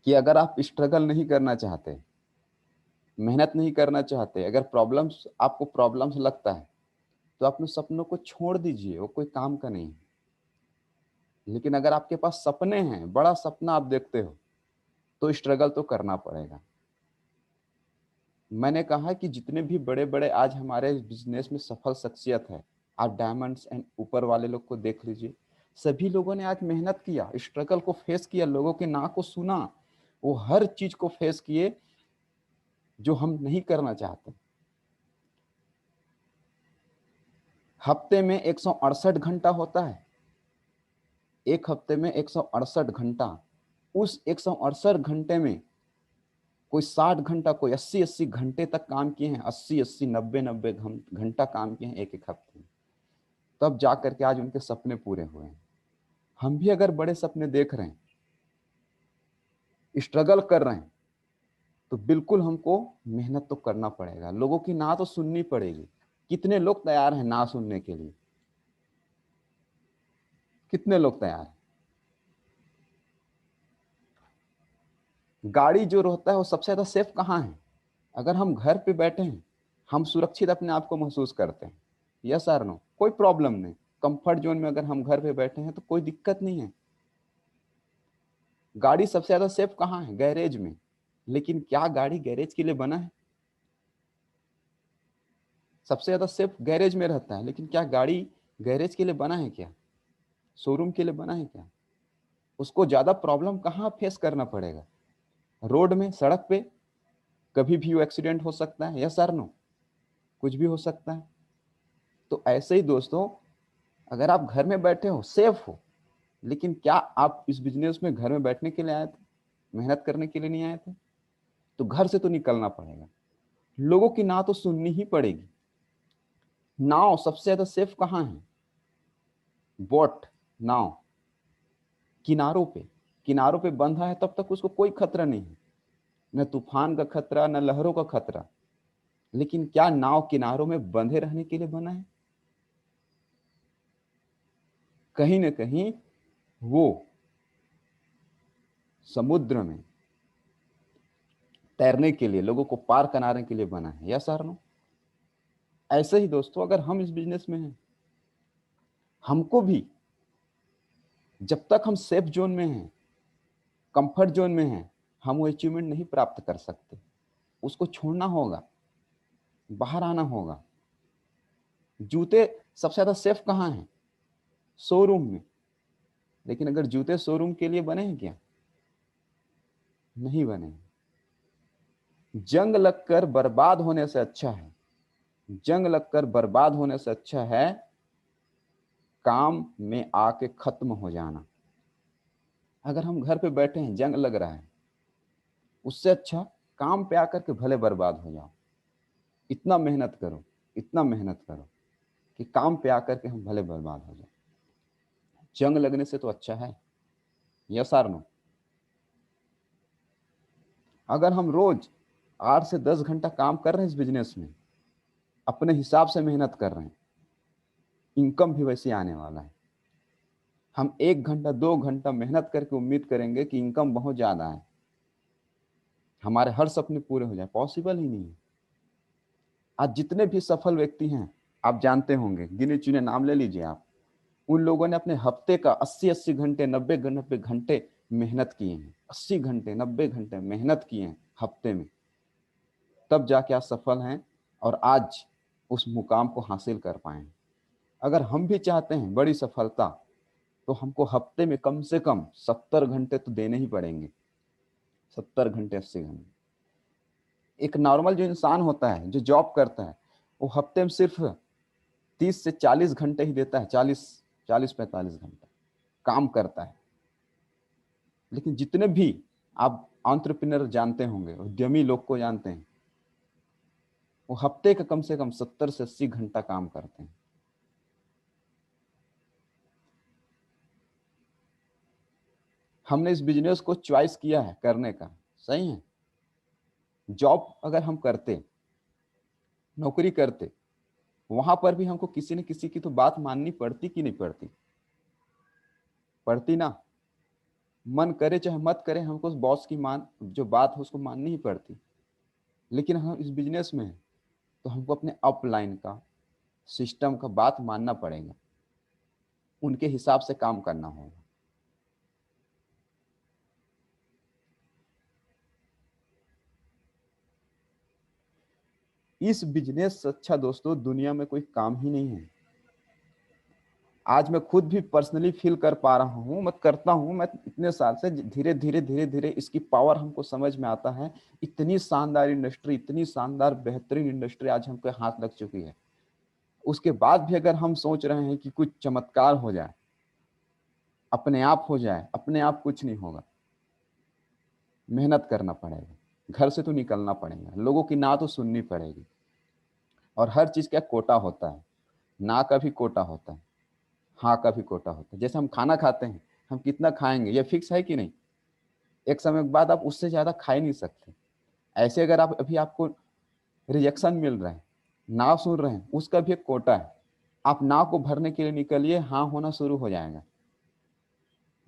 कि अगर आप स्ट्रगल नहीं करना चाहते, मेहनत नहीं करना चाहते, अगर आपको प्रॉब्लम्स लगता है, तो अपने सपनों को छोड़ दीजिए, वो कोई काम का नहीं है। लेकिन अगर आपके पास सपने हैं, बड़ा सपना आप देखते हो, तो स्ट्रगल तो करना पड़ेगा। मैंने कहा कि जितने भी बड़े-बड़े आज हमारे बिज़नेस में सफल शख्सियत है, आप डायमंड्स एंड ऊपर वाले लोग को देख लीजिए। सभी लोगों ने आज मेहनत किया, स्ट्रगल को फेस किया, लोगों के ना को सुना। वो हर चीज़ को फेस किए जो हम नहीं करना चाहते। हफ्ते में 168 घंटा होता है। एक हफ्ते में 168 घंटा। उस 168 घंटे में कोई 60 घंटा, कोई 80-80 घंटे तक काम किए हैं, 80-80, 90-90 घंटा काम किए हैं एक-एक हफ्ते में। तब जा करके आज उनके सपने पूरे हुए हैं। हम भी अगर बड़े सपने देख रहे हैं, स्ट्रगल कर रहे हैं, तो बिल्कुल हमको मेहनत तो करना पड़ेगा। लोगों की ना तो सुननी पड़ेगी। कितने लोग तैयार हैं ना सुनने के लिए? कितने लोग तैयार हैं? गाड़ी जो रहता है वो सबसे ज्यादा सेफ कहाँ है? अगर हम घर पे बैठे हैं, हम सुरक्षित अपने आप को महसूस करते हैं। यस और नो? कोई प्रॉब्लम नहीं। कंफर्ट जोन में अगर हम घर पे बैठे हैं तो कोई दिक्कत नहीं है। गाड़ी सबसे ज्यादा सेफ कहाँ है? गैरेज में। लेकिन क्या गाड़ी गैरेज के लिए बना है? सबसे ज्यादा सेफ गैरेज में रहता है, लेकिन क्या गाड़ी गैरेज के लिए बना है क्या? शोरूम के लिए बना है क्या? उसको ज्यादा प्रॉब्लम कहाँ फेस करना पड़ेगा? रोड में, सड़क पे। कभी भी वो एक्सीडेंट हो सकता है। यस और नो? कुछ भी हो सकता है। तो ऐसे ही दोस्तों, अगर आप घर में बैठे हो, सेफ हो, लेकिन क्या आप इस बिजनेस में घर में बैठने के लिए आए थे? मेहनत करने के लिए नहीं आए थे? तो घर से तो निकलना पड़ेगा। लोगों की ना तो सुननी ही पड़ेगी। नाव सबसे ज्यादा सेफ कहाँ है? बोट, नाव, किनारों पे। किनारों पे बंधा है तब तक उसको कोई खतरा नहीं है, न तूफान का खतरा, न लहरों का खतरा। लेकिन क्या नाव किनारों में बंधे रहने के लिए बना है? कहीं ना कहीं वो समुद्र में तैरने के लिए, लोगों को पार कराने के लिए बना है। यस और नो? ऐसे ही दोस्तों, अगर हम इस बिजनेस में हैं, हमको भी जब तक हम सेफ जोन में हैं, कंफर्ट जोन में हैं, हम वो अचीवमेंट नहीं प्राप्त कर सकते। उसको छोड़ना होगा, बाहर आना होगा। जूते सबसे ज्यादा सेफ कहाँ हैं? शोरूम में। लेकिन अगर जूते शोरूम के लिए बने हैं क्या? नहीं बने। जंग लगकर बर्बाद होने से अच्छा है, जंग लगकर बर्बाद होने से अच्छा है काम में आके खत्म हो जाना। अगर हम घर पे बैठे हैं, जंग लग रहा है, उससे अच्छा काम पे आकर के भले बर्बाद हो जाओ। इतना मेहनत करो, इतना मेहनत करो कि काम पे आकर के हम भले बर्बाद हो जाए। जंग लगने से तो अच्छा है। यस और नो? अगर हम रोज 8 से 10 घंटा काम कर रहे हैं इस बिजनेस में, अपने हिसाब से मेहनत कर रहे हैं, इनकम भी वैसे आने वाला है। हम 1 घंटा 2 घंटा मेहनत करके उम्मीद करेंगे कि इनकम बहुत ज्यादा है, हमारे हर सपने पूरे हो जाए, पॉसिबल ही नहीं है। आज जितने भी सफल व्यक्ति हैं, आप जानते होंगे, गिने चुने नाम ले लीजिए आप। उन लोगों ने अपने हफ्ते का 80-80 घंटे, 90-90 घंटे मेहनत किए हैं। 80 घंटे, 90 घंटे मेहनत किए हैं हफ्ते में, तब जाके आज सफल हैं और आज उस मुकाम को हासिल कर पाए हैं। अगर हम भी चाहते हैं बड़ी सफलता, तो हमको हफ्ते में कम से कम 70 घंटे तो देने ही पड़ेंगे। 70 घंटे, 80 घंटे। एक नॉर्मल जो इंसान होता है, जो जॉब करता है, वो हफ्ते में सिर्फ 30 से 40 घंटे ही देता है। 40-45 घंटा काम करता है। लेकिन जितने भी आप एंटरप्रेन्योर जानते होंगे, उद्यमी लोग को जानते हैं, वो हफ्ते का कम से कम 70 से 80 घंटा काम करते हैं। हमने इस बिजनेस को चॉइस किया है करने का, सही है। जॉब अगर हम करते, नौकरी करते, वहां पर भी हमको किसी न किसी की तो बात माननी पड़ती कि नहीं पड़ती? पड़ती ना? मन करे चाहे मत करे, हमको उस बॉस की जो बात है उसको माननी ही पड़ती। लेकिन हम इस बिजनेस में हैं तो हमको अपने अपलाइन का, सिस्टम का बात मानना पड़ेगा, उनके हिसाब से काम करना होगा। इस बिजनेस से अच्छा दोस्तों दुनिया में कोई काम ही नहीं है। आज मैं खुद भी पर्सनली फील कर पा रहा हूँ, मैं करता हूँ, मैं इतने साल से धीरे धीरे धीरे धीरे इसकी पावर हमको समझ में आता है। इतनी शानदार इंडस्ट्री, इतनी शानदार बेहतरीन इंडस्ट्री आज हमको हाथ लग चुकी है। उसके बाद भी अगर हम सोच रहे हैं कि कुछ चमत्कार हो जाए, अपने आप हो जाए, अपने आप कुछ नहीं होगा। मेहनत करना पड़ेगा, घर से तो निकलना पड़ेगा, लोगों की ना तो सुननी पड़ेगी। और हर चीज का कोटा होता है, ना का भी कोटा होता है, हाँ का भी कोटा होता है। जैसे हम खाना खाते हैं, हम कितना खाएंगे ये फिक्स है कि नहीं? एक समय के बाद आप उससे ज्यादा खा ही नहीं सकते। ऐसे अगर आप अभी आपको रिजेक्शन मिल रहा है, ना सुन रहे हैं, उसका भी एक कोटा है। आप ना को भरने के लिए निकलिए, हाँ होना शुरू हो जाएगा।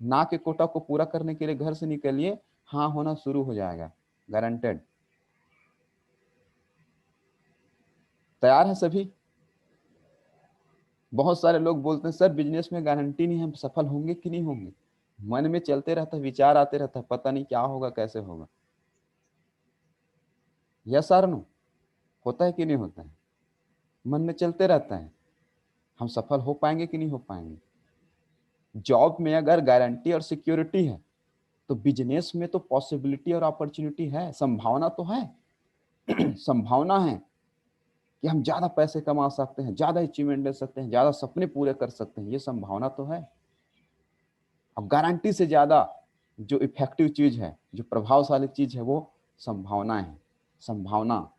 ना के कोटा को पूरा करने के लिए घर से निकलिए, हाँ होना शुरू हो जाएगा, गारंटेड। तैयार है सभी? बहुत सारे लोग बोलते हैं सर बिजनेस में गारंटी नहीं है, हम सफल होंगे कि नहीं होंगे। मन में चलते रहता है, विचार आते रहता है, पता नहीं क्या होगा, कैसे होगा। यस और नो? होता है कि नहीं होता है? मन में चलते रहता है, हम सफल हो पाएंगे कि नहीं हो पाएंगे। जॉब में अगर गारंटी और सिक्योरिटी है तो बिजनेस में तो पॉसिबिलिटी और अपॉर्चुनिटी है, संभावना तो है। संभावना है कि हम ज्यादा पैसे कमा सकते हैं, ज्यादा अचीवमेंट ले सकते हैं, ज्यादा सपने पूरे कर सकते हैं, ये संभावना तो है। अब गारंटी से ज्यादा जो इफेक्टिव चीज है, जो प्रभावशाली चीज है, वो संभावना है। संभावना।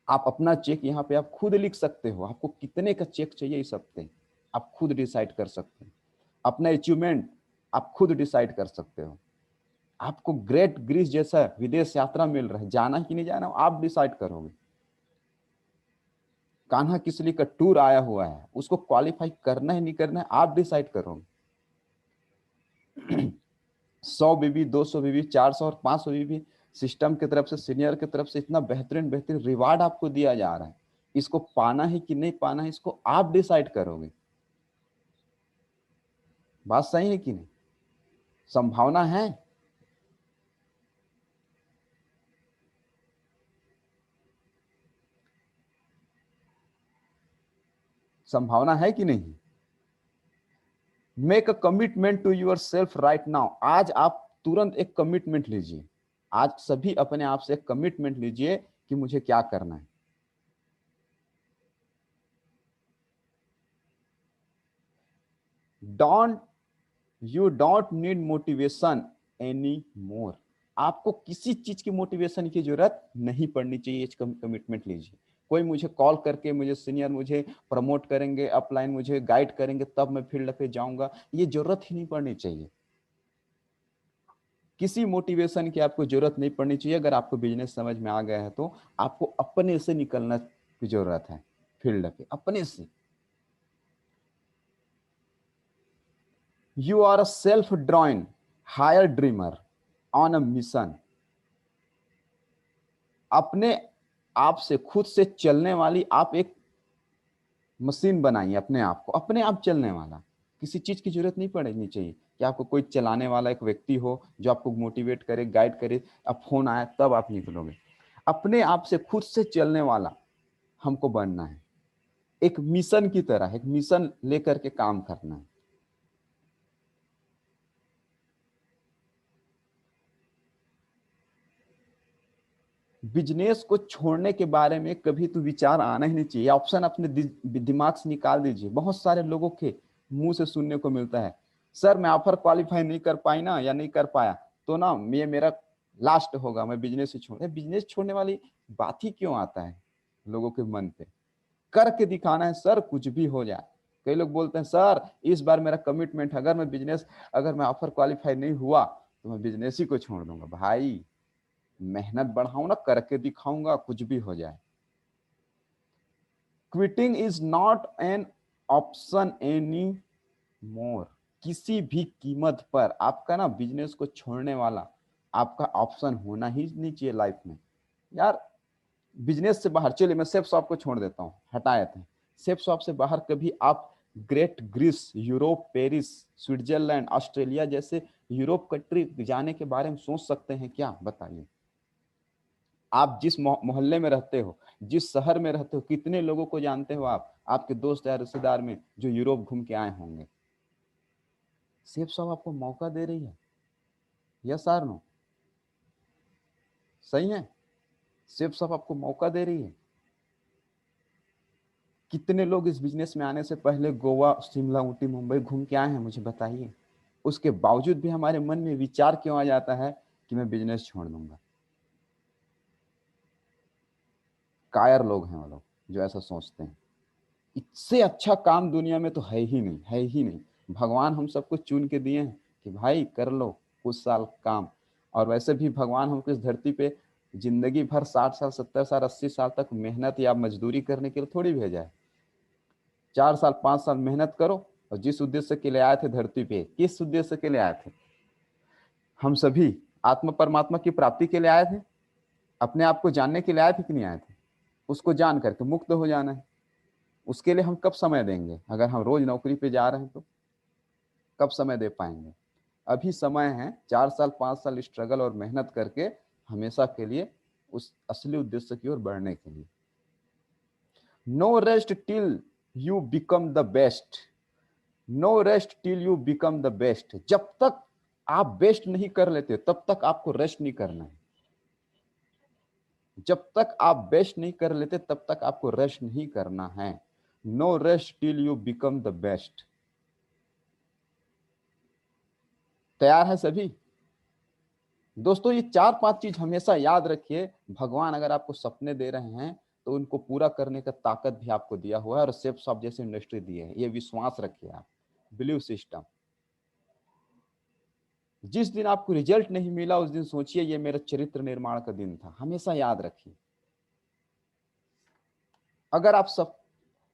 आप अपना चेक यहाँ पे आप खुद लिख सकते हो, आपको कितने का चेक चाहिए इस हफ्ते, आप खुद डिसाइड कर सकते हैं। अपना अचीवमेंट आप खुद डिसाइड कर सकते हो। आपको ग्रेट ग्रीस जैसा विदेश यात्रा मिल रहा है, जाना कि नहीं जाना आप डिसाइड करोगे। कान्हा किसली का टूर आया हुआ है, उसको क्वालिफाई करना है नहीं करना है आप डिसाइड करोगे। 100 बीबी, 200 बीबी, 400 और 500 बीबी सिस्टम की तरफ से, सीनियर की तरफ से इतना बेहतरीन बेहतरीन रिवार्ड आपको दिया जा रहा है। इसको पाना है कि नहीं पाना है, इसको आप डिसाइड करोगे। बात सही है कि नहीं? संभावना है। संभावना है कि नहीं? Make a commitment to yourself right now. आज आप तुरंत एक कमिटमेंट लीजिए। आज सभी अपने आप से एक कमिटमेंट लीजिए कि मुझे क्या करना है। Don't you don't need motivation any more. आपको किसी चीज की मोटिवेशन की जरूरत नहीं पड़नी चाहिए। कमिटमेंट लीजिए। कोई मुझे कॉल करके, मुझे सीनियर मुझे प्रमोट करेंगे, अपलाइन मुझे गाइड करेंगे तब मैं फील्ड पे जाऊंगा, ये जरूरत ही नहीं पड़नी चाहिए। किसी मोटिवेशन की आपको जरूरत नहीं पड़नी चाहिए। अगर आपको बिजनेस समझ में आ गया है तो आपको अपने से निकलना की जरूरत है, फील्ड पे अपने से। You are a self drawing higher dreamer on a mission. अपने आप से, खुद से चलने वाली आप एक मशीन बनाइए, अपने आप को अपने आप चलने वाला। किसी चीज की जरूरत नहीं पड़नी चाहिए कि आपको कोई चलाने वाला एक व्यक्ति हो जो आपको मोटिवेट करे, गाइड करे, अब फोन आए तब आप निकलोगे। अपने आप से खुद से चलने वाला हमको बनना है। एक मिशन की तरह, एक मिशन लेकर के काम करना है। बिजनेस को छोड़ने के बारे में कभी तो विचार आना ही नहीं चाहिए। ऑप्शन अपने दिमाग से निकाल दीजिए। बहुत सारे लोगों के मुंह से सुनने को मिलता है, सर मैं ऑफर क्वालिफाई नहीं कर पाई ना, या नहीं कर पाया तो ना ये मेरा लास्ट होगा, मैं बिजनेस ही छोड़। बिजनेस छोड़ने वाली बात ही क्यों आता है लोगों के मन पे? करके दिखाना है सर, कुछ भी हो जाए। कई लोग बोलते हैं सर इस बार मेरा कमिटमेंट है, अगर मैं ऑफर क्वालिफाई नहीं हुआ तो मैं बिजनेस ही को छोड़ दूंगा। भाई मेहनत बढ़ाऊं ना, करके दिखाऊंगा, कुछ भी हो जाए। Quitting is not an option any more. किसी भी कीमत पर आपका ना बिजनेस को छोड़ने वाला आपका ऑप्शन होना ही नहीं चाहिए लाइफ में। यार बिजनेस से बाहर चलिए, मैं सेफ शॉप को छोड़ देता हूँ, हटाए थे। सेफ शॉप से बाहर कभी आप great Greece, Europe, Paris, Switzerland, Australia जैसे यूरोप कंट्री जाने के बारे में सोच सकते हैं क्या? बताइए। आप जिस मोहल्ले में रहते हो, जिस शहर में रहते हो, कितने लोगों को जानते हो आप, आपके दोस्त या रिश्तेदार में जो यूरोप घूम के आए होंगे? सेफ शॉप आपको मौका दे रही है, यस आर नो? सही है, सेफ शॉप आपको मौका दे रही है। कितने लोग इस बिजनेस में आने से पहले गोवा, शिमला, ऊटी, मुंबई घूम के आए हैं, मुझे बताइए। उसके बावजूद भी हमारे मन में विचार क्यों आ जाता है कि मैं बिजनेस छोड़ दूंगा? कायर लोग हैं वो लोग जो ऐसा सोचते हैं। इससे अच्छा काम दुनिया में तो है ही नहीं, है ही नहीं। भगवान हम सबको चुन के दिए हैं कि भाई कर लो कुछ साल काम। और वैसे भी भगवान हमको इस धरती पे जिंदगी भर 60 साल, 70 साल, 80 साल तक मेहनत या मजदूरी करने के लिए थोड़ी भेजा है। 4 साल, 5 साल मेहनत करो, और जिस उद्देश्य के लिए आए थे धरती पे, किस उद्देश्य के लिए आए थे? हम सभी आत्म परमात्मा की प्राप्ति के लिए आए थे, अपने आप को जानने के लिए आए थे कि नहीं आए थे? उसको जान करके मुक्त हो जाना है। उसके लिए हम कब समय देंगे? अगर हम रोज नौकरी पे जा रहे हैं तो कब समय दे पाएंगे? अभी समय है 4 साल, 5 साल स्ट्रगल और मेहनत करके हमेशा के लिए उस असली उद्देश्य की ओर बढ़ने के लिए। No rest till you become the best. No rest till you become the best. जब तक आप बेस्ट नहीं कर लेते तब तक आपको रेस्ट नहीं करना है। जब तक आप बेस्ट नहीं कर लेते तब तक आपको रेस्ट नहीं करना है। No rest till you become the best. तैयार है सभी? दोस्तों ये 4-5 चीज हमेशा याद रखिए। भगवान अगर आपको सपने दे रहे हैं तो उनको पूरा करने का ताकत भी आपको दिया हुआ है, और सेफ शॉप जैसी इंडस्ट्री दी है, ये विश्वास रखिए आप। Believe system. जिस दिन आपको रिजल्ट नहीं मिला उस दिन सोचिए ये मेरा चरित्र निर्माण का दिन था, हमेशा याद रखिए। अगर आप सब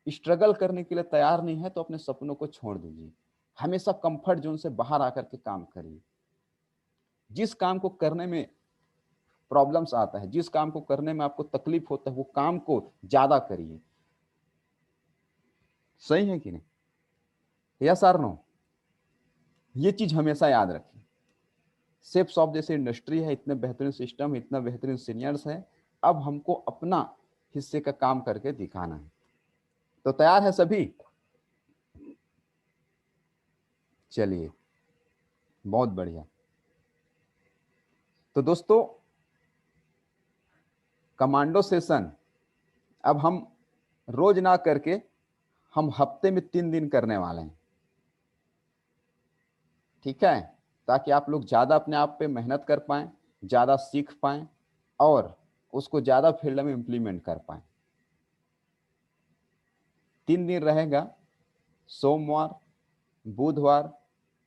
स्ट्रगल करने के लिए तैयार नहीं है तो अपने सपनों को छोड़ दीजिए। हमेशा कंफर्ट जोन से बाहर आकर के काम करिए। जिस काम को करने में प्रॉब्लम्स आता है, जिस काम को करने में आपको तकलीफ होता है, वो काम को ज्यादा करिए। सही है कि नहीं? Yes or no? ये चीज हमेशा याद रखिए। सेफ शॉप जैसे इंडस्ट्री है, इतने बेहतरीन सिस्टम, इतना बेहतरीन सीनियर्स है, अब हमको अपना हिस्से का काम करके दिखाना है। तो तैयार है सभी? चलिए, बहुत बढ़िया। तो दोस्तों कमांडो सेशन अब हम रोज ना करके हम हफ्ते में 3 दिन करने वाले हैं, ठीक है? ताकि आप लोग ज्यादा अपने आप पे मेहनत कर पाएं, ज्यादा सीख पाएं, और उसको ज्यादा फील्ड में इंप्लीमेंट कर पाएं। 3 दिन रहेगा, सोमवार, बुधवार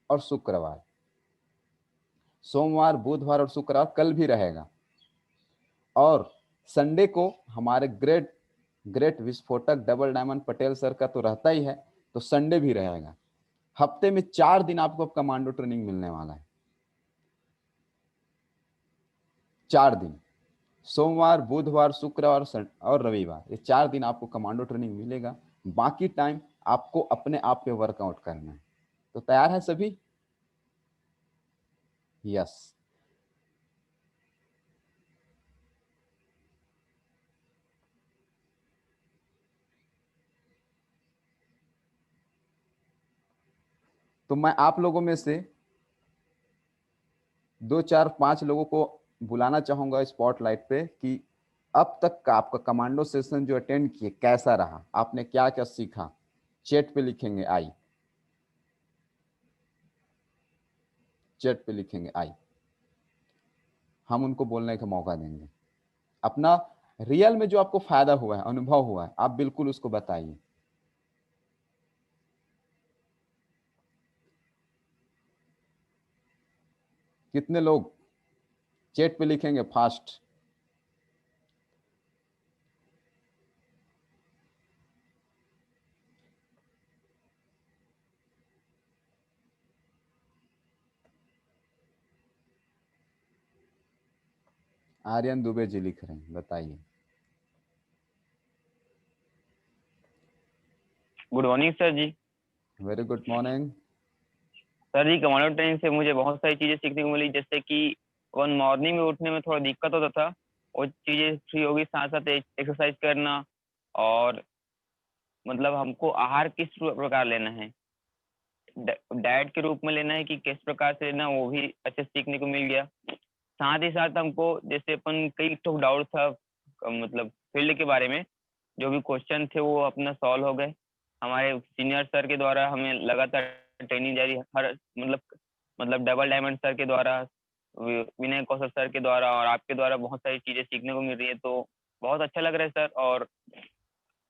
और शुक्रवार। सोमवार, बुधवार और शुक्रवार कल भी रहेगा। और संडे को हमारे ग्रेट ग्रेट विस्फोटक डबल डायमंड पटेल सर का तो रहता ही है, तो संडे भी रहेगा। हफ्ते में 4 दिन आपको कमांडो ट्रेनिंग मिलने वाला है। 4 दिन, सोमवार, बुधवार, शुक्रवार और रविवार, ये 4 दिन आपको कमांडो ट्रेनिंग मिलेगा। बाकी टाइम आपको अपने आप पे वर्कआउट करना है। तो तैयार है सभी? यस। तो मैं आप लोगों में से 2, 4, 5 लोगों को बुलाना चाहूंगा स्पॉटलाइट पे कि अब तक का आपका कमांडो सेशन जो अटेंड किए कैसा रहा, आपने क्या क्या सीखा। चैट पे लिखेंगे आई। चैट पे लिखेंगे आई। हम उनको बोलने का मौका देंगे। अपना रियल में जो आपको फायदा हुआ है, अनुभव हुआ है, आप बिल्कुल उसको बताइए। कितने लोग चैट पे लिखेंगे फास्ट? आर्यन दुबे जी लिख रहे हैं, बताइए। Good morning sir ji. Very good morning. Sir ji, commando training से मुझे बहुत सारी चीज़ें सीखने को मिली, जैसे कि वन मॉर्निंग में उठने में थोड़ा दिक्कत होता था, वो चीज़ें फ्री होगी, साथ साथ एक्सरसाइज करना, और मतलब हमको आहार किस प्रकार लेना है, डाइट के रूप में लेना है कि किस प्रकार से लेना, वो भी अच्छे से सीखने को मिल गया। साथ ही साथ हमको जैसे अपन कई तो डाउट था मतलब फील्ड के बारे में, जो भी क्वेश्चन थे वो अपना सॉल्व हो गए। हमारे सीनियर सर के द्वारा हमें लगातार ट्रेनिंग जारी, हर मतलब डबल डायमंड सर के द्वारा, विनय कौशल सर के द्वारा और आपके द्वारा बहुत सारी चीज़ें सीखने को मिल रही है, तो बहुत अच्छा लग रहा है सर। और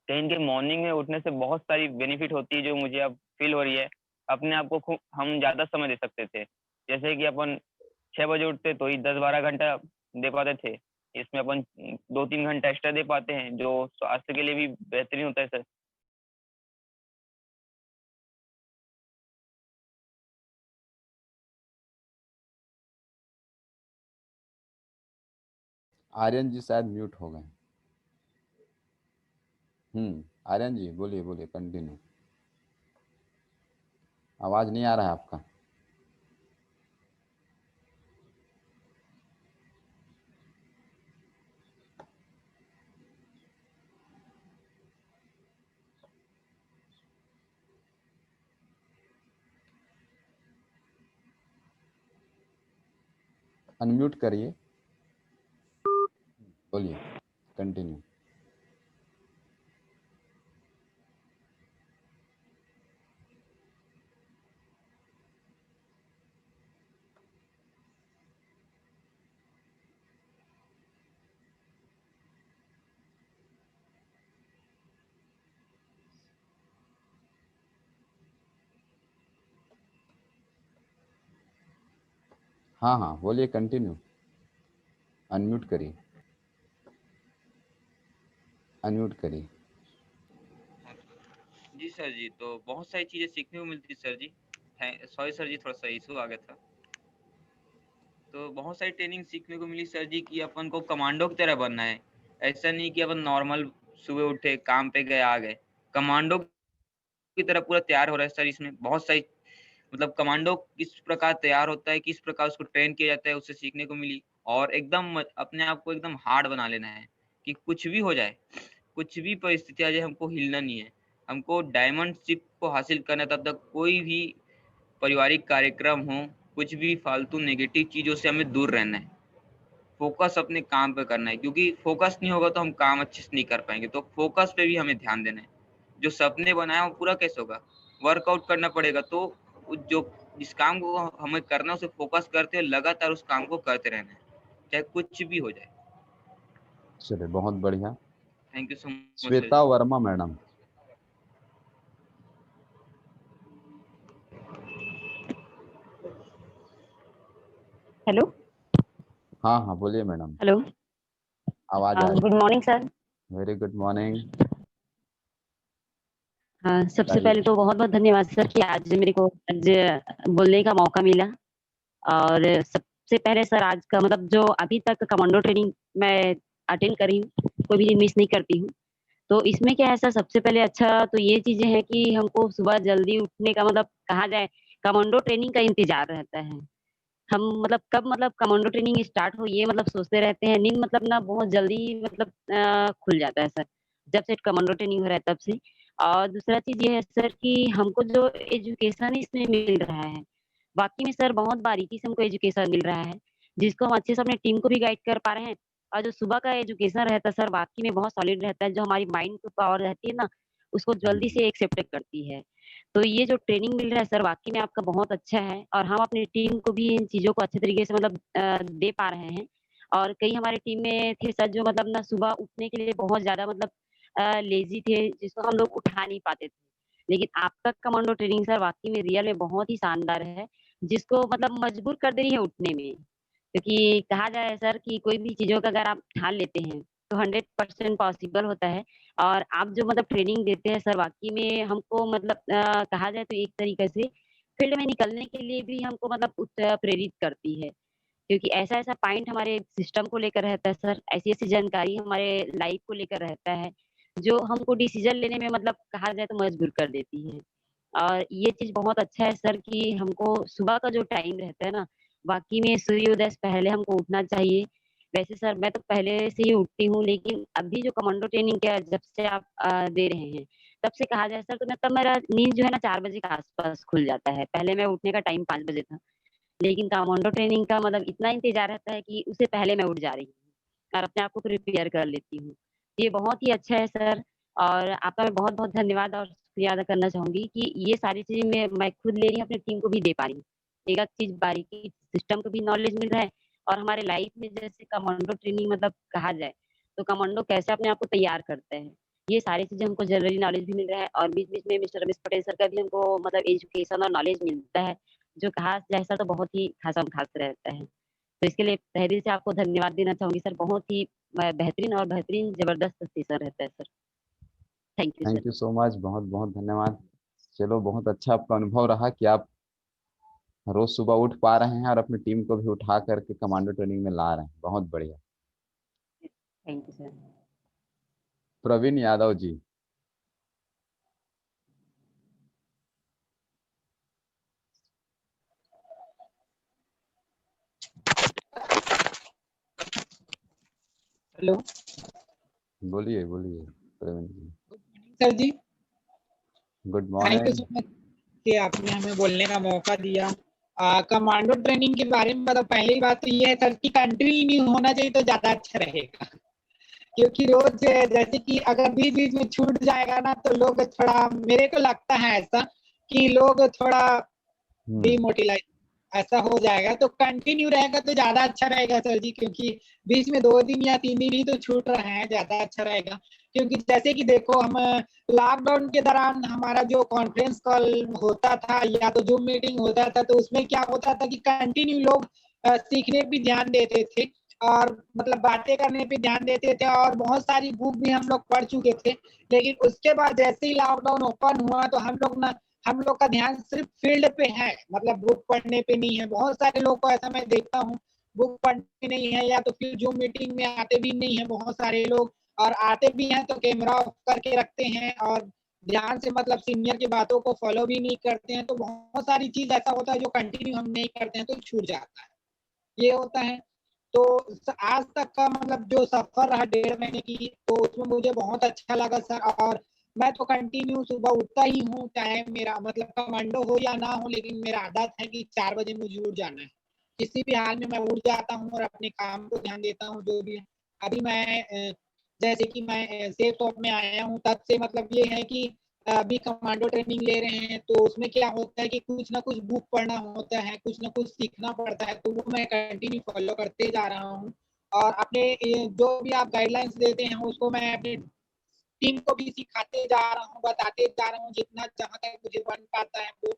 ट्रेन के मॉर्निंग में उठने से बहुत सारी बेनिफिट होती है जो मुझे अब फील हो रही है। अपने आप को खूब हम ज़्यादा समय दे सकते थे, जैसे कि अपन 6 बजे उठते तो ही 10-12 घंटा दे पाते थे, इसमें अपन 2-3 घंटा एक्स्ट्रा दे पाते हैं, जो स्वास्थ्य के लिए भी बेहतरीन होता है सर। आर्यन जी शायद म्यूट हो गए। आर्यन जी बोलिए बोलिए, कंटिन्यू। आवाज नहीं आ रहा है आपका। अनम्यूट करिए, बोलिए, कंटिन्यू। हाँ हाँ बोलिए, कंटिन्यू। अनम्यूट करिए, अनम्यूट करिए। जी सर जी, तो बहुत सारी चीज़ें सीखने को मिलती सर जी। सॉरी सर जी, थोड़ा सा इशू आ गया था। तो बहुत सारी ट्रेनिंग सीखने को मिली सर जी कि अपन को कमांडो की तरह बनना है। ऐसा नहीं कि अपन नॉर्मल सुबह उठे, काम पे गए, आ गए। कमांडो की तरह पूरा तैयार हो रहा है सर। इसमें बहुत सारी मतलब कमांडो किस प्रकार तैयार होता है, किस प्रकार उसको ट्रेन किया जाता है, उससे सीखने को मिली। और एकदम अपने आप को एकदम हार्ड बना लेना है कि कुछ भी हो जाए, कुछ भी परिस्थिति आ जाए, हमको हिलना नहीं है। हमको डायमंडशिप को हासिल करना है, तब तक कोई भी पारिवारिक कार्यक्रम हो, कुछ भी फालतू नेगेटिव चीज़ों से हमें दूर रहना है। फोकस अपने काम पे करना है, क्योंकि फोकस नहीं होगा तो हम काम अच्छे से नहीं कर पाएंगे। तो फोकस पे भी हमें ध्यान देना है। जो सपने बनाए वो पूरा कैसे होगा, वर्कआउट करना पड़ेगा। तो जो जिस काम को हमें करना है उसे फोकस करते हुए लगातार उस काम को करते रहना है, चाहे कुछ भी हो जाए। चलिए, बहुत बढ़िया। Thank you so much sir Shweta ji. Verma madam. Hello. हाँ हाँ बोलिए मैडम, हेलो। आवाज आ रही। Good morning sir. Very good morning. हाँ, सबसे बताइए। पहले तो बहुत बहुत धन्यवाद सर कि आज मेरे को आज बोलने का मौका मिला। और सबसे पहले सर, आज का मतलब जो अभी तक कमांडो ट्रेनिंग मैं अटेंड करी हूँ, कोई भी मिस नहीं करती हूँ। तो इसमें क्या है सर, सबसे पहले अच्छा तो ये चीजें हैं कि हमको सुबह जल्दी उठने का मतलब कहा जाए, कमांडो ट्रेनिंग का इंतजार रहता है। हम मतलब कब मतलब कमांडो ट्रेनिंग स्टार्ट हो ये मतलब सोचते रहते हैं। नींद मतलब ना बहुत जल्दी मतलब खुल जाता है सर, जब से कमांडो ट्रेनिंग हो रहा है तब से। और दूसरा चीज ये है सर कि हमको जो एजुकेशन इसमें मिल रहा है, वाकई में सर बहुत बारीकी से हमको एजुकेशन मिल रहा है, जिसको हम अच्छे से अपने टीम को भी गाइड कर पा रहे हैं। और जो सुबह का एजुकेशन रहता है सर, वाकई में बहुत सॉलिड रहता है। जो हमारी माइंड की पावर रहती है ना, उसको जल्दी हम्म, से एक्सेप्ट करती है। तो ये जो ट्रेनिंग मिल रहा है सर, वाकई में आपका बहुत अच्छा है। और हम अपनी टीम को भी इन चीज़ों को अच्छे तरीके से मतलब दे पा रहे हैं। और कई हमारे टीम में थे सर जो मतलब ना सुबह उठने के लिए बहुत ज़्यादा मतलब लेज़ी थे, जिसको हम लोग उठा नहीं पाते थे। लेकिन आपका कमांडो ट्रेनिंग सर वाकई में रियल में बहुत ही शानदार है, जिसको मतलब मजबूर कर दे रही है उठने में। क्योंकि कहा जाए सर कि कोई भी चीज़ों का अगर आप ठान लेते हैं, तो 100% पॉसिबल होता है। और आप जो मतलब ट्रेनिंग देते हैं सर, वाक़ई में हमको मतलब कहा जाए तो एक तरीके से फील्ड में निकलने के लिए भी हमको मतलब प्रेरित करती है। क्योंकि ऐसा-ऐसा पॉइंट हमारे सिस्टम को लेकर रहता है सर, ऐसी-ऐसी जानकारी हमारे लाइफ को लेकर रहता है, जो हमको डिसीज़न लेने में मतलब कहा जाए तो मजबूर कर देती है। और ये चीज़ बहुत अच्छा है सर कि हमको सुबह का जो टाइम रहता है ना, वाक़ई में सूर्योदय से पहले हमको उठना चाहिए। वैसे सर मैं तो पहले से ही उठती हूँ, लेकिन अभी जो कमांडो ट्रेनिंग क्या जब से आप दे रहे हैं, तब से कहा जाए सर तो मैं तब मेरा नींद जो है ना 4 बजे के आस-पास खुल जाता है। पहले मैं उठने का टाइम 5 बजे था। लेकिन कमांडो ट्रेनिंग का मतलब इतना इंतज़ार रहता है कि उससे पहले मैं उठ जा रही हूँ और अपने आप को प्रिपेयर कर लेती हूँ। ये बहुत ही अच्छा है सर और आपका मैं बहुत-बहुत धन्यवाद और शुक्रिया अदा करना चाहूँगी कि ये सारी चीज़ें मैं खुद ले रही हूँ, अपनी टीम को भी दे पा रही हूँ। एक-एक चीज़ बारीकी सिस्टम को भी नॉलेज मिल रहा है और हमारे लाइफ में जैसे कमांडो ट्रेनिंग मतलब कहा जाए, तो कमांडो कैसे अपने आप को तैयार करते हैं। ये सारी चीज़ें हमको जनरली नॉलेज भी मिल रहा है और बीच-बीच में मिस्टर रमेश पटेल सर का भी हमको मतलब एजुकेशन और नॉलेज मिलता है। जो कहा जाए सर तो बहुत ही ख़ास रहता है। तो इसके लिए तहे दिल से आपको धन्यवाद देना चाहूँगी सर, बहुत ही बेहतरीन और बेहतरीन ज़बरदस्त सेशन रहता है sir. Thank you sir. Thank you so much, बहुत-बहुत धन्यवाद। चलो, बहुत अच्छा आपका अनुभव रहा कि आप रोज़ सुबह उठ पा रहे हैं और अपनी टीम को भी उठा कर के कमांडो ट्रेनिंग में ला रहे हैं। बहुत बढ़िया। Thank you sir. Praveen Yadav ji. Hello बोलिए, बोलिए Praveen ji. Sir ji, good thank you morning. So much कि आपने हमें बोलने का मौका दिया। कमांडो ट्रेनिंग के बारे में मतलब पहली बात तो ये है सर कि कंटिन्यू होना चाहिए तो ज़्यादा अच्छा रहेगा। क्योंकि रोज़ जैसे कि अगर बीच-बीच में छूट जाएगा ना तो लोग थोड़ा मेरे को लगता है ऐसा कि लोग थोड़ा हुँ, डिमोटिलाइज़ ऐसा हो जाएगा, तो कंटिन्यू रहेगा तो ज़्यादा अच्छा रहेगा सर जी, क्योंकि बीच में 2 दिन या 3 दिन ही तो छूट रहे हैं, ज़्यादा अच्छा रहेगा। क्योंकि जैसे कि देखो हम लॉकडाउन के दौरान हमारा जो कॉन्फ्रेंस कॉल होता था या तो ज़ूम मीटिंग होता था, तो उसमें क्या होता था कि कंटिन्यू लोग सीखने पे ध्यान देते थे और मतलब बातें करने पे ध्यान देते थे और बहुत सारी बुक भी हम लोग पढ़ चुके थे। लेकिन उसके बाद जैसे ही लॉकडाउन ओपन हुआ तो हम लोग का ध्यान सिर्फ फील्ड पे है, मतलब बुक पढ़ने पे नहीं है। बहुत सारे लोग को ऐसा मैं देखता हूँ, बुक पढ़ने नहीं है या तो फिर ज़ूम मीटिंग में आते भी नहीं है बहुत सारे लोग और आते भी हैं तो कैमरा ऑफ करके रखते हैं और ध्यान से मतलब सीनियर की बातों को फॉलो भी नहीं करते हैं। तो बहुत सारी चीज़ ऐसा होता है जो कंटिन्यू हम नहीं करते हैं तो छूट जाता है, ये होता है। तो आज तक का मतलब जो सफ़र रहा 1.5 महीने की, तो उसमें मुझे बहुत अच्छा लगा सर और मैं तो कंटिन्यू सुबह उठता ही हूँ, चाहे मेरा मतलब कमांडो हो या ना हो, लेकिन मेरा आदत है कि 4 बजे मुझे उठ जाना है। किसी भी हाल में मैं उठ जाता हूँ और अपने काम को ध्यान देता हूँ जो भी है। अभी मैं जैसे कि मैं सेफ शॉप में आया हूँ तब से मतलब ये है कि अभी कमांडो ट्रेनिंग ले रहे हैं, तो उसमें क्या होता है कि कुछ ना कुछ बुक पढ़ना होता है, कुछ ना कुछ सीखना पड़ता है, तो वो मैं कंटिन्यू फॉलो करते जा रहा हूँ और अपने जो भी आप गाइडलाइंस देते हैं उसको मैं अपनी टीम को भी सिखाते जा रहा हूँ, बताते जा रहा हूँ, जितना जहाँ तक मुझे बन पाता है वो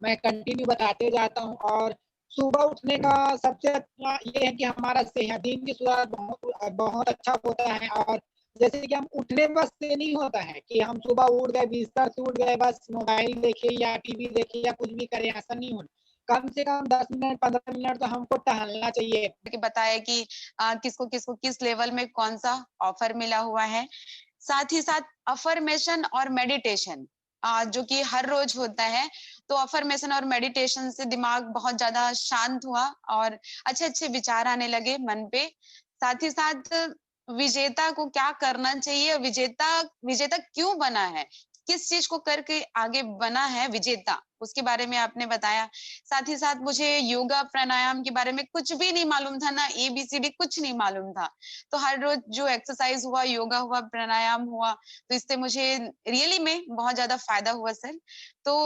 मैं कंटिन्यू बताते जाता हूँ और सुबह उठने का सबसे अच्छा ये है कि हमारा सेहत दिन की शुरुआत बहुत बहुत अच्छा होता है और जैसे कि हम उठने बस से नहीं होता है कि हम सुबह उठ गए, बिस्तर से उठ गए, बस मोबाइल देखे या टीवी देखे या कुछ भी करें, ऐसा नहीं होना। कम से कम 10 मिनट, 15 मिनट तो हमको टहलना चाहिए। कि बताया कि किसको किसको किस लेवल में कौन सा ऑफर मिला हुआ है। साथ ही साथ अफर्मेशन और मेडिटेशन जो कि हर रोज होता है, तो अफर्मेशन और मेडिटेशन से दिमाग बहुत ज्यादा शांत हुआ और अच्छे अच्छे विचार आने लगे मन पे। साथ ही साथ विजेता को क्या करना चाहिए, विजेता विजेता क्यों बना है, किस चीज को करके आगे बना है विजेता, उसके बारे में आपने बताया। साथ ही साथ मुझे योगा प्राणायाम के बारे में कुछ भी नहीं मालूम था, ना ABCD कुछ नहीं मालूम था। तो हर रोज जो एक्सरसाइज हुआ, योगा हुआ, प्राणायाम हुआ, तो इससे मुझे रियली में बहुत ज्यादा फायदा हुआ सर। तो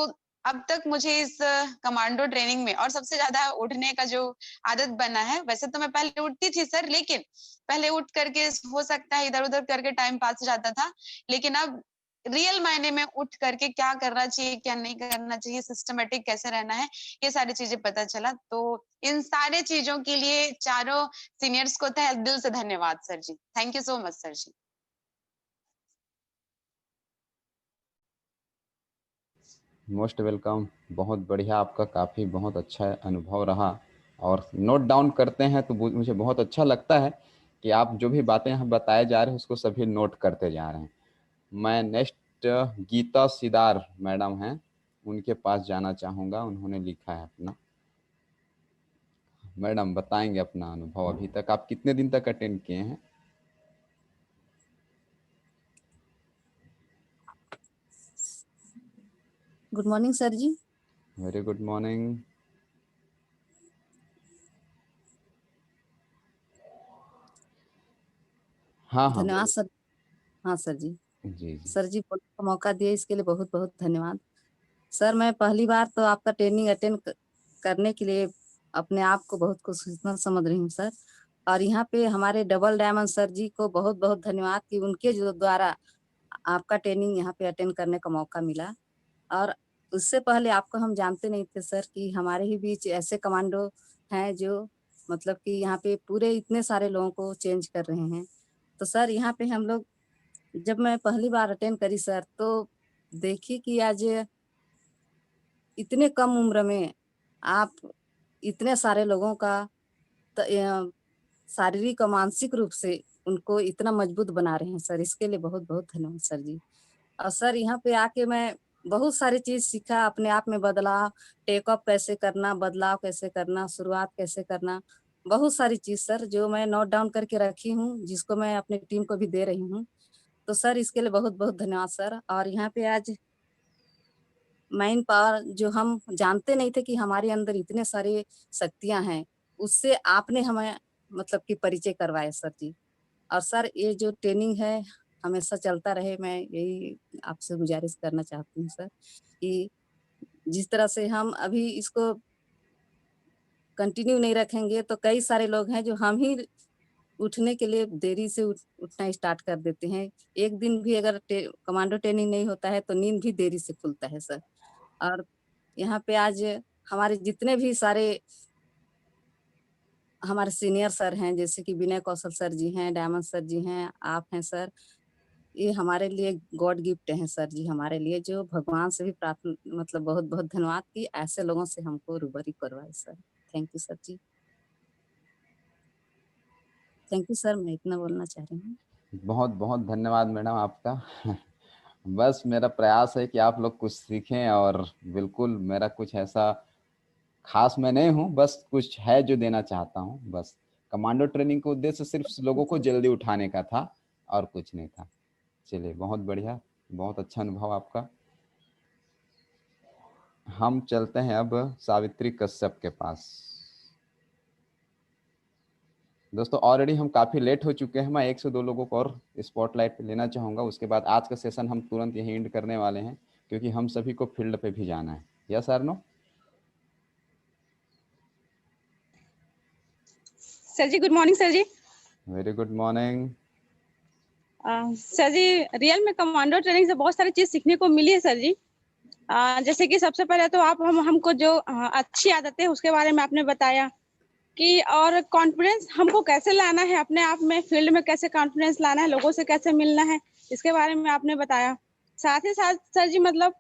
अब तक मुझे इस कमांडो ट्रेनिंग में और सबसे ज्यादा उठने का जो आदत बना है, वैसे तो मैं पहले उठती थी सर, लेकिन पहले उठ करके हो सकता है इधर उधर करके टाइम पास हो जाता था, लेकिन अब रियल मायने में उठ करके क्या करना चाहिए, क्या नहीं करना चाहिए, सिस्टमेटिक कैसे रहना है, ये सारी चीजें पता चला। तो इन सारे चीजों के लिए चारों सीनियर्स को तहे दिल से धन्यवाद sir ji. Thank you so much sir ji. Most welcome. बहुत बढ़िया, आपका काफ़ी बहुत अच्छा अनुभव रहा और नोट डाउन करते हैं तो मुझे बहुत अच्छा लगता है कि आप जो भी बातें यहाँ बताए जा रहे हैं उसको सभी नोट करते जा रहे हैं। मैं नेक्स्ट गीता सिदार मैडम हैं, उनके पास जाना चाहूँगा। उन्होंने लिखा है अपना। मैडम बताएंगे अपना अनुभव, अभी तक आप कितने दिन तक अटेंड किए हैं? Good morning sir ji. Very good morning. हाँ हाँ धन्यवाद सर। हाँ सर जी। जी जी। सर जी बोलने का मौका दिए इसके लिए बहुत बहुत धन्यवाद। सर मैं पहली बार तो आपका ट्रेनिंग अटेंड करने के लिए अपने आप को बहुत खुशकिस्मत समझ रही हूँ सर। और यहाँ पे हमारे डबल डायमंड सर जी को बहुत बहुत धन्यवाद कि उनके जो द्वारा आपका ट्रेनिंग यहाँ पे अटेंड करने का मौका मिला। और उससे पहले आपको हम जानते नहीं थे सर कि हमारे ही बीच ऐसे कमांडो हैं जो मतलब कि यहाँ पे पूरे इतने सारे लोगों को चेंज कर रहे हैं। तो सर यहाँ पे हम लोग जब मैं पहली बार अटेंड करी सर तो देखी कि आज इतने कम उम्र में आप इतने सारे लोगों का शारीरिक और मानसिक रूप से उनको इतना मजबूत बना रहे हैं सर। इसके लिए बहुत बहुत धन्यवाद सर जी। और सर यहाँ पे आके मैं बहुत सारी चीज सीखा, अपने आप में बदलाव, टेक ऑफ कैसे करना, बदलाव कैसे करना, शुरुआत कैसे करना, बहुत सारी चीज सर जो मैं नोट डाउन करके रखी हूँ, जिसको मैं अपनी टीम को भी दे रही हूँ। तो सर इसके लिए बहुत बहुत धन्यवाद सर। और यहाँ पे आज माइंड पावर जो हम जानते नहीं थे कि हमारे अंदर इतने सारे शक्तियां हैं, उससे आपने हमें मतलब कि परिचय करवाया सर जी। और सर ये जो ट्रेनिंग है हमेशा चलता रहे, मैं यही आपसे गुजारिश करना चाहती हूँ सर कि जिस तरह से हम अभी इसको कंटिन्यू नहीं रखेंगे तो कई सारे लोग हैं जो हम ही उठने के लिए देरी से उठना स्टार्ट कर देते हैं। एक दिन भी अगर कमांडो ट्रेनिंग नहीं होता है तो नींद भी देरी से खुलता है सर। और यहाँ पे आज हमारे जितने भी सारे हमारे सीनियर सर हैं, जैसे कि विनय कौशल सर जी हैं, डायमंड सर जी हैं, आप हैं सर, ये हमारे लिए गॉड गिफ्ट हैं सर जी, हमारे लिए जो भगवान से भी प्रार्थना मतलब बहुत बहुत धन्यवाद कि ऐसे लोगों से हमको रूबरू करवाए sir. Thank you sir ji. Thank you sir, मैं इतना बोलना चाह रही हूँ। बहुत बहुत धन्यवाद मैडम आपका। बस मेरा प्रयास है कि आप लोग कुछ सीखें, और बिल्कुल मेरा कुछ ऐसा खास मैं नहीं हूँ, बस कुछ है जो देना चाहता हूँ। बस कमांडो ट्रेनिंग का उद्देश्य सिर्फ लोगों को जल्दी उठाने का था और कुछ नहीं था। चलिए बहुत बढ़िया, बहुत अच्छा अनुभव आपका। हम चलते हैं अब सावित्री कश्यप के पास। दोस्तों ऑलरेडी हम काफ़ी लेट हो चुके हैं, मैं 1 से 2 लोगों को और स्पॉटलाइट पे लेना चाहूँगा। उसके बाद आज का सेशन हम तुरंत यहीं एंड करने वाले हैं, क्योंकि हम सभी को फील्ड पे भी जाना है। यस और no? Sir ji good morning sir ji. Very good morning. Sir ji real में कमांडो ट्रेनिंग से बहुत सारी चीज सीखने को मिली है सर जी। जैसे कि सबसे पहले तो आप हमको जो अच्छी आदतें उसके बारे में आपने बताया कि और कॉन्फिडेंस हमको कैसे लाना है अपने आप में, फील्ड में कैसे कॉन्फिडेंस लाना है, लोगों से कैसे मिलना है, इसके बारे में आपने बताया। साथ ही साथ सर जी मतलब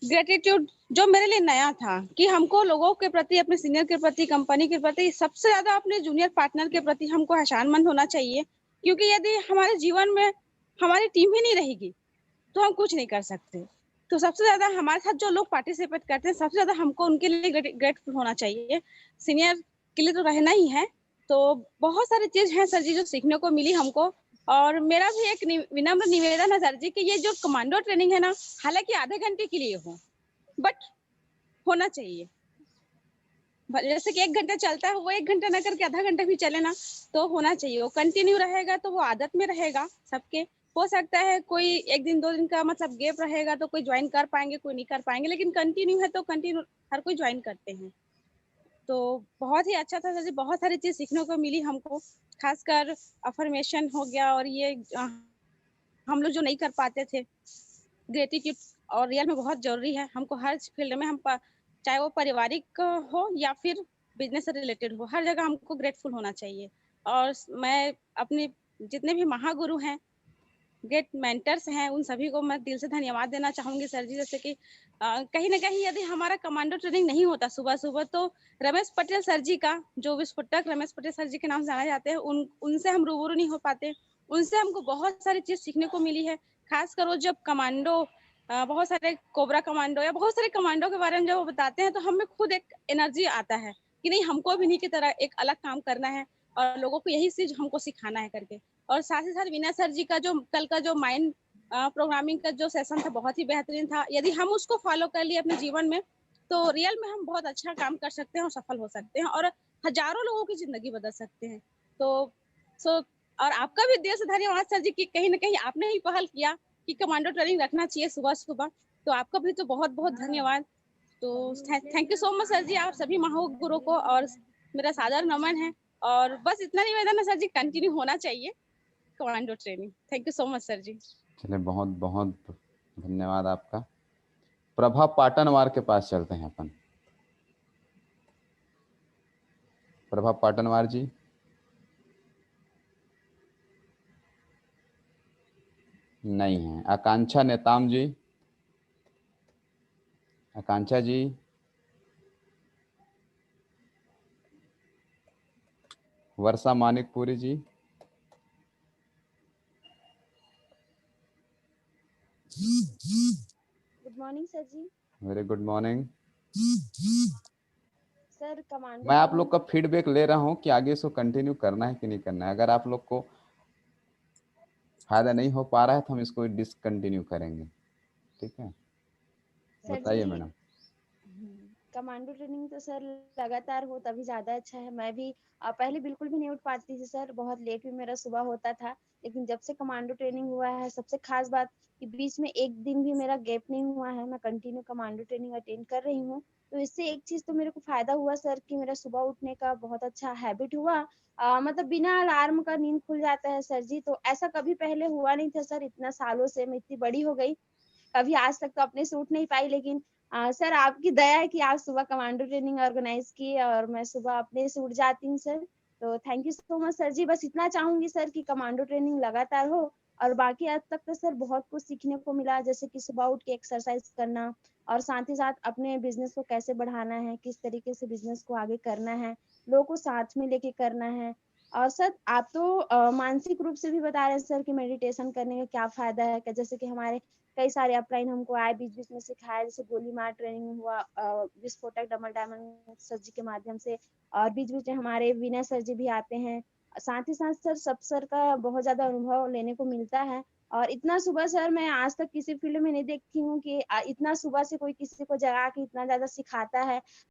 ग्रेटिट्यूड जो मेरे लिए नया था कि हमको लोगों के प्रति, अपने सीनियर के प्रति, कंपनी के प्रति, सबसे ज्यादा अपने जूनियर पार्टनर के प्रति हमको एहसानमंद होना चाहिए। क्योंकि यदि हमारे जीवन में हमारी टीम ही नहीं रहेगी तो हम कुछ नहीं कर सकते। तो सबसे ज्यादा हमारे साथ जो लोग पार्टिसिपेट करते हैं, सबसे ज्यादा हमको उनके लिए ग्रेटफुल होना चाहिए। सीनियर के लिए तो रहना ही है। तो बहुत सारी चीज है सर जी जो सीखने को मिली हमको। और मेरा भी एक विनम्र निवेदन है सर जी कि ये जो कमांडो ट्रेनिंग है ना, हालांकि आधे घंटे के लिए हो बट होना चाहिए। जैसे कि 1 घंटा चलता है, वो 1 घंटा ना करके आधा घंटा भी चले ना तो होना चाहिए। वो कंटिन्यू रहेगा तो वो आदत में रहेगा सबके। हो सकता है कोई 1 दिन 2 दिन का मतलब गैप रहेगा तो कोई ज्वाइन कर पाएंगे, कोई नहीं कर पाएंगे, लेकिन कंटिन्यू है तो कंटिन्यू हर कोई ज्वाइन करते हैं। तो बहुत ही अच्छा था सर जी, बहुत सारी चीज सीखने को मिली हमको, खासकर अफर्मेशन हो गया और ये हम लोग जो नहीं कर पाते थे, ग्रेटिट्यूड और रियल में बहुत जरूरी है हमको हर फील्ड में। हम चाहे वो पारिवारिक हो या फिर बिजनेस से रिलेटेड हो, हर जगह हमको ग्रेटफुल होना चाहिए। और मैं अपने जितने भी महागुरु हैं ग्रेट मेंटर्स हैं, उन सभी को मैं दिल से धन्यवाद देना चाहूंगी सर जी। जैसे कि कहीं ना कहीं यदि हमारा कमांडो ट्रेनिंग नहीं होता सुबह सुबह, तो रमेश पटेल सर जी का, जो विस्फोटक रमेश पटेल सर जी के नाम से जाने जाते हैं, उनसे हम रूबरू नहीं हो पाते। उनसे हमको बहुत सारी चीज सीखने को मिली है। खासकर वो जब कमांडो, बहुत सारे कोबरा कमांडो या बहुत सारे कमांडो के बारे में जब वो बताते हैं, तो हमें खुद एक एनर्जी आता है कि नहीं, हमको भी इन्हीं की तरह एक अलग काम करना है और लोगों को यही चीज हमको सिखाना है करके। और साथ ही साथ विनय सर जी का जो कल का जो माइंड प्रोग्रामिंग का जो सेशन था, बहुत ही बेहतरीन था। यदि हम उसको फॉलो कर लिए अपने जीवन में, तो रियल में हम बहुत अच्छा काम कर सकते हैं और सफल हो सकते हैं और हजारों लोगों की जिंदगी बदल सकते हैं। तो सो और आपका भी दिल से धन्यवाद सर जी कि कहीं ना कहीं आपने ही पहल किया कि कमांडो ट्रेनिंग रखना चाहिए सुबह सुबह। तो आपका भी तो बहुत बहुत धन्यवाद। तो thank you so much sir ji, आप सभी महागुरु को और मेरा सादर नमन है। और बस इतना निवेदन है सर जी, कंटिन्यू होना चाहिए commando training. Thank you so much sir ji. चलिए, बहुत बहुत धन्यवाद आपका। प्रभा पाटनवार के पास चलते हैं अपन। प्रभा पाटनवार जी। नहीं है। Akanksha Netam ji. Akanksha ji. Varsha Manikpuri ji. Good morning sir ji. Very good morning. Sir commando मैं आप ट्रेनिंग लोग का फीडबैक ले रहा हूं कि आगे इसको कंटिन्यू करना है कि नहीं करना है। अगर आप लोग को फायदा नहीं हो पा रहा है तो हम इसको डिसकंटिन्यू करेंगे। ठीक है, सर बताइए जी, मैडम। कमांडो ट्रेनिंग तो सर लगातार हो तभी ज्यादा अच्छा है। मैं भी पहले बिल्कुल भी नहीं उठ पाती थी सर, बहुत लेट भी मेरा सुबह होता था। लेकिन जब से कमांडो ट्रेनिंग हुआ है, सबसे खास बात कि बीच में एक दिन भी मेरा गैप नहीं हुआ है, मैं कंटिन्यू कमांडो ट्रेनिंग अटेंड कर रही हूँ। तो इससे एक चीज तो मेरे को फायदा हुआ सर कि मेरा सुबह उठने का बहुत अच्छा हैबिट हुआ। मतलब बिना अलार्म का नींद खुल जाता है सर जी। तो ऐसा कभी पहले हुआ नहीं था सर, इतना सालों से मैं इतनी बड़ी हो गई, कभी आज तक तो अपने से उठ नहीं पाई। लेकिन सर आपकी दया है कि आप सुबह कमांडो ट्रेनिंग ऑर्गेनाइज की और मैं सुबह अपने से उठ जाती हूँ सर। तो thank you so much sir ji. बस इतना चाहूंगी सर कि कमांडो ट्रेनिंग लगातार हो। और बाकी आज तक तो सर बहुत कुछ सीखने को मिला, जैसे कि सुबह उठ के एक्सरसाइज करना और साथ ही साथ अपने बिजनेस को कैसे बढ़ाना है, किस तरीके से बिजनेस को आगे करना है, लोगों को साथ में लेके करना है। और सर आप तो मानसिक रूप से भी बता रहे हैं सर कि मेडिटेशन करने का क्या फायदा है। जैसे कि हमारे कई सारे अपलाइन हमको आए, बीच बीच में सिखाया, जैसे गोली मार ट्रेनिंग हुआ विस्फोटक डबल डायमंड सर जी के माध्यम से। और बीच बीच में हमारे विनय सर जी भी आते हैं। साथ ही साथ सर सब सर का बहुत ज्यादा अनुभव लेने को मिलता है। और इतना सुबह सर मैं आज तक किसी फील्ड में नहीं देखती हूँ कि इतना सुबह से कोई किसी को जगा के इतना ज्यादा सिखाता है।